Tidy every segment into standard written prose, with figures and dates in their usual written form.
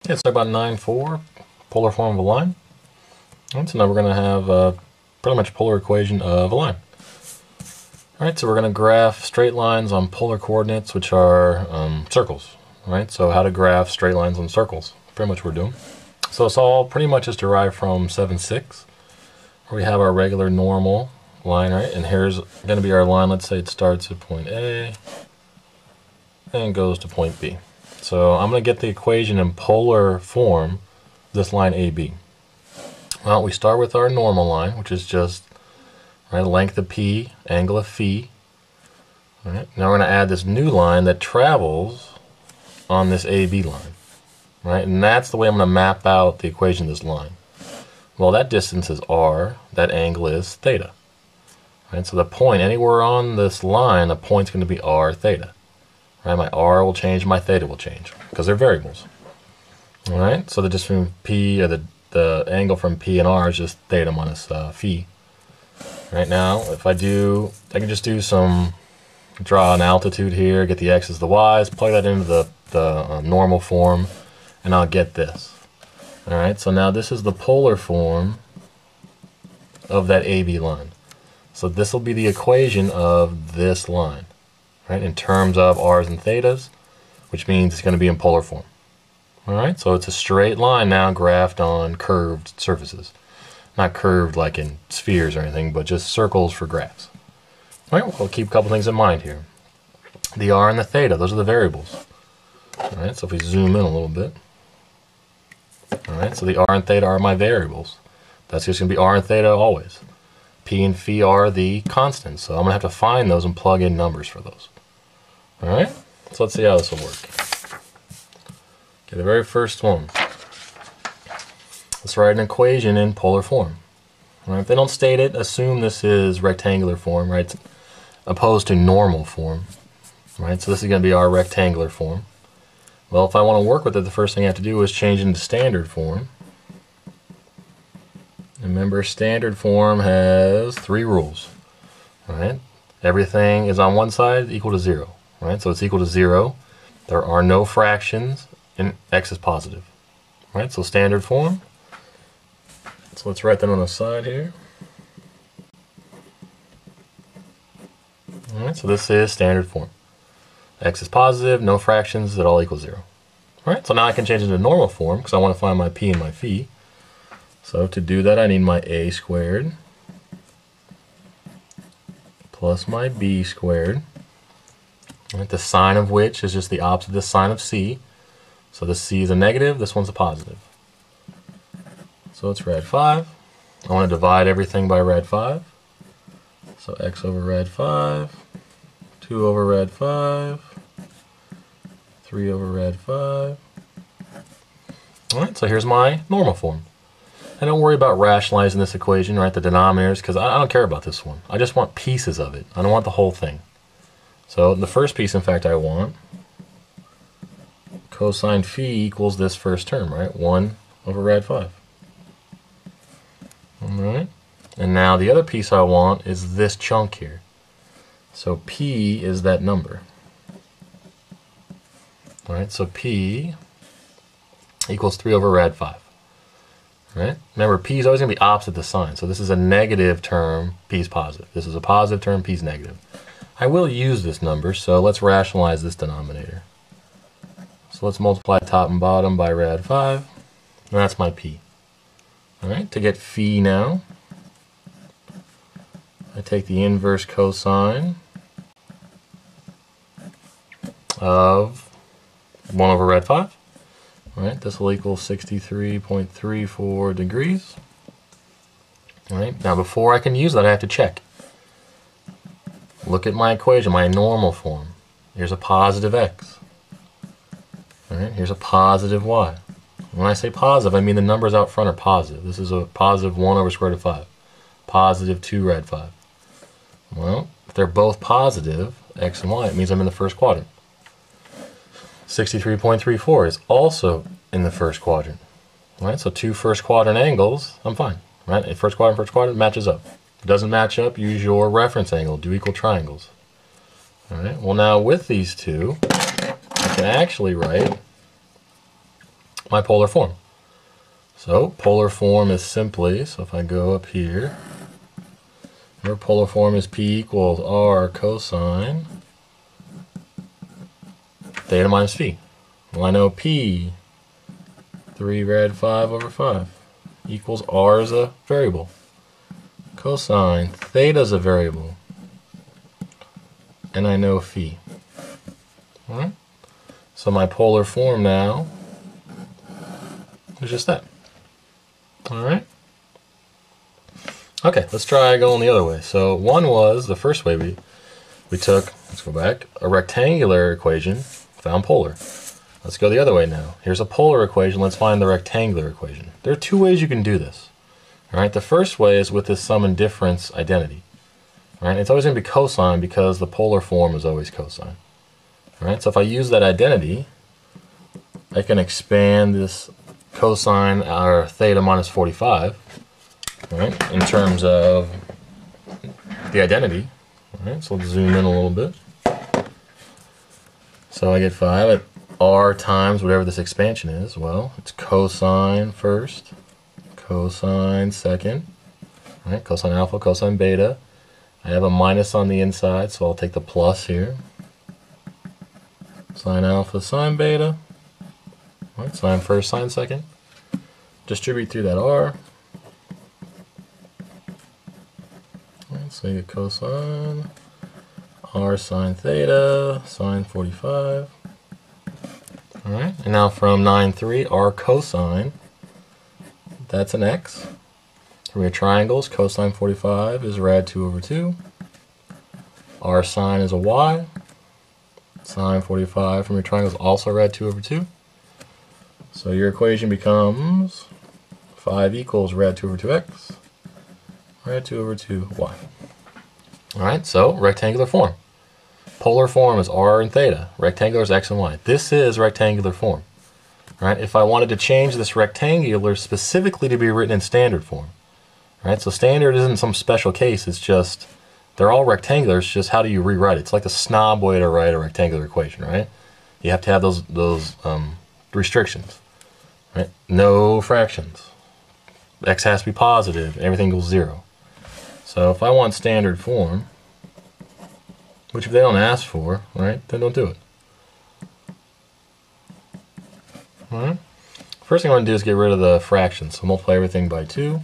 Yeah, so about 9-4, polar form of a line. And so now we're going to have pretty much a polar equation of a line. Alright, so we're going to graph straight lines on polar coordinates, which are circles. Alright, so how to graph straight lines on circles. Pretty much what we're doing. So it's all pretty much is derived from 7-6, where we have our regular normal line, right? And here's going to be our line. Let's say it starts at point A and goes to point B. So I'm going to get the equation in polar form, this line AB. Well, we start with our normal line, which is just length of P, angle of phi. All right, now we're going to add this new line that travels on this AB line. Right, and that's the way I'm going to map out the equation of this line. Well, that distance is r, that angle is theta. Right, so the point, anywhere on this line, the point's going to be r theta. Right, my r will change, my theta will change, because they're variables. All right, so the distance from P, or the angle from P and r is just theta minus phi. Right now, if I can just do draw an altitude here, get the x's, the y's, plug that into the normal form, and I'll get this. All right, so now this is the polar form of that AB line. So this will be the equation of this line, right, in terms of r's and thetas, which means it's going to be in polar form. All right, so it's a straight line now graphed on curved surfaces. Not curved like in spheres or anything, but just circles for graphs. All right, we'll keep a couple things in mind here. The r and the theta, those are the variables. All right, so if we zoom in a little bit. All right, so the r and theta are my variables. That's just going to be r and theta always. P and phi are the constants, so I'm going to have to find those and plug in numbers for those. All right, so let's see how this will work. Okay, the very first one. Let's write an equation in polar form. All right, if they don't state it, assume this is rectangular form, right, opposed to normal form. Right, so this is going to be our rectangular form. Well, if I want to work with it, the first thing I have to do is change it into standard form. Remember, standard form has 3 rules. All right, everything is on one side equal to 0. Right, so it's equal to 0. There are no fractions, and x is positive. Right, so standard form. So let's write that on the side here. All right, so this is standard form. X is positive, no fractions, it all equals 0. All right, so now I can change it to normal form because I want to find my P and my phi. So to do that, I need my A squared plus my B squared, right, the sign of which is just the opposite of the sign of C. So this C is a negative, this one's a positive. So it's rad 5. I want to divide everything by rad 5. So x over rad 5, 2 over rad 5, 3 over rad 5. Alright, so here's my normal form. And don't worry about rationalizing this equation, right, the denominators, because I don't care about this one. I just want pieces of it. I don't want the whole thing. So the first piece, in fact, I want cosine phi equals this first term, right, 1 over rad 5. Alright, and now the other piece I want is this chunk here. So P is that number. Alright, so P equals 3 over rad 5. Right? Remember, P is always going to be opposite the sign. So this is a negative term, P is positive. This is a positive term, P is negative. I will use this number, so let's rationalize this denominator. So let's multiply top and bottom by rad 5, and that's my P. Alright, to get phi now, I take the inverse cosine of 1 over rad 5. Alright, this will equal 63.34 degrees. Alright, now before I can use that, I have to check. Look at my equation, my normal form. Here's a positive x. Alright, here's a positive y. When I say positive, I mean the numbers out front are positive. This is a positive 1 over square root of 5. Positive 2 rad 5. Well, if they're both positive, x and y, it means I'm in the first quadrant. 63.34 is also in the first quadrant. Right, so 2 first quadrant angles, I'm fine. Right, if first quadrant matches up. If it doesn't match up, use your reference angle, do equal triangles. Alright, well now with these two, I can actually write my polar form. So polar form is simply, so if I go up here, our polar form is P equals R cosine theta minus phi. Well, I know P, 3 rad 5 over 5, equals R is a variable. Cosine theta is a variable. And I know phi. Alright? So my polar form now is just that. Alright? Okay, let's try going the other way. So one was, the first way we took, let's go back, a rectangular equation, found polar. Let's go the other way now. Here's a polar equation, let's find the rectangular equation. There are two ways you can do this. Alright, the first way is with this sum and difference identity. Alright, it's always going to be cosine because the polar form is always cosine. Alright, so if I use that identity, I can expand this cosine, or theta minus 45, right, in terms of the identity. Alright, so let's zoom in a little bit. So I get 5 at r times whatever this expansion is. Well, it's cosine first, cosine second, right, cosine alpha, cosine beta. I have a minus on the inside, so I'll take the plus here. Sine alpha, sine beta. Right, sine first, sine second. Distribute through that r. Right, so you get cosine, r sine theta, sine 45. Alright, and now from 9,3, r cosine, that's an x. From your triangles, cosine 45 is rad 2 over 2. R sine is a y. Sine 45 from your triangles also rad 2 over 2. So your equation becomes 5 equals rad 2 over 2x, rad 2 over 2y. Alright, so rectangular form. Polar form is r and theta. Rectangular is x and y. This is rectangular form. Right? If I wanted to change this rectangular specifically to be written in standard form, right? So standard isn't some special case. It's just they're all rectangular. It's just how do you rewrite it? It's like the snob way to write a rectangular equation, right? You have to have those restrictions, right? No fractions. X has to be positive. Everything goes 0. So if I want standard form, which if they don't ask for, right, then don't do it. Alright. First thing I want to do is get rid of the fractions. So multiply everything by 2.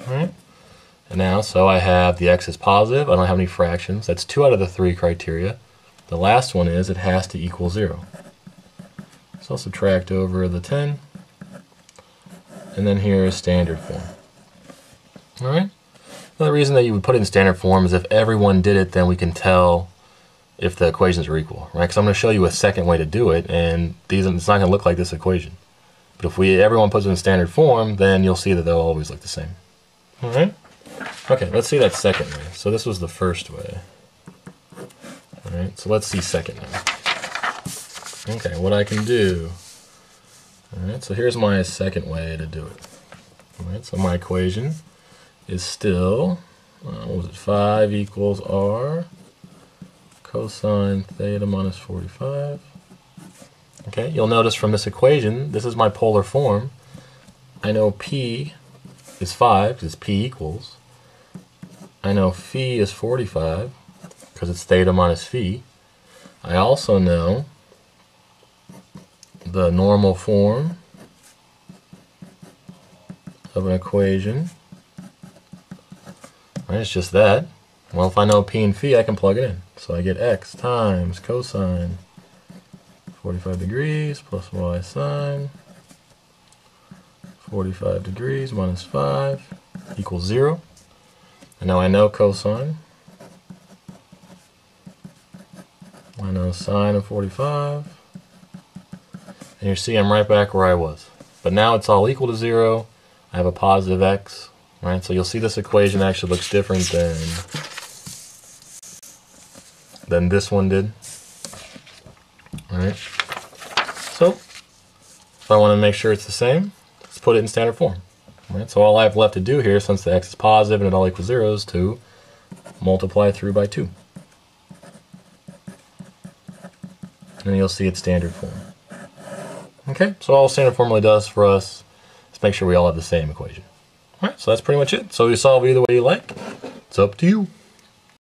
Alright. And now, so I have the x is positive. I don't have any fractions. That's 2 out of the 3 criteria. The last one is it has to equal 0. So I'll subtract over the 10. And then here is standard form. Alright. Another reason that you would put it in standard form is if everyone did it, then we can tell if the equations are equal, right? Because I'm going to show you a second way to do it, and it's not going to look like this equation. But if everyone puts it in standard form, then you'll see that they'll always look the same. All right? Okay, let's see that second way. So this was the first way. All right, so let's see second now. Okay, what I can do. All right, so here's my second way to do it. All right, so my equation is still, what was it, 5 equals r cosine theta minus 45. Okay, you'll notice from this equation, this is my polar form. I know P is 5 because P equals. I know phi is 45 because it's theta minus phi. I also know the normal form of an equation. Right, it's just that. Well, if I know P and phi, I can plug it in. So I get x times cosine 45 degrees plus y sine 45 degrees minus 5 equals 0. And now I know cosine. I know sine of 45. And you see I'm right back where I was. But now it's all equal to 0. I have a positive x. Right? So you'll see this equation actually looks different than this one did. Alright. So if I want to make sure it's the same, let's put it in standard form. Alright, so all I have left to do here, since the x is positive and it all equals 0, is to multiply through by 2. and then you'll see its standard form. Okay, so all standard form really does for us is make sure we all have the same equation. All right, so that's pretty much it. So you solve either way you like. It's up to you.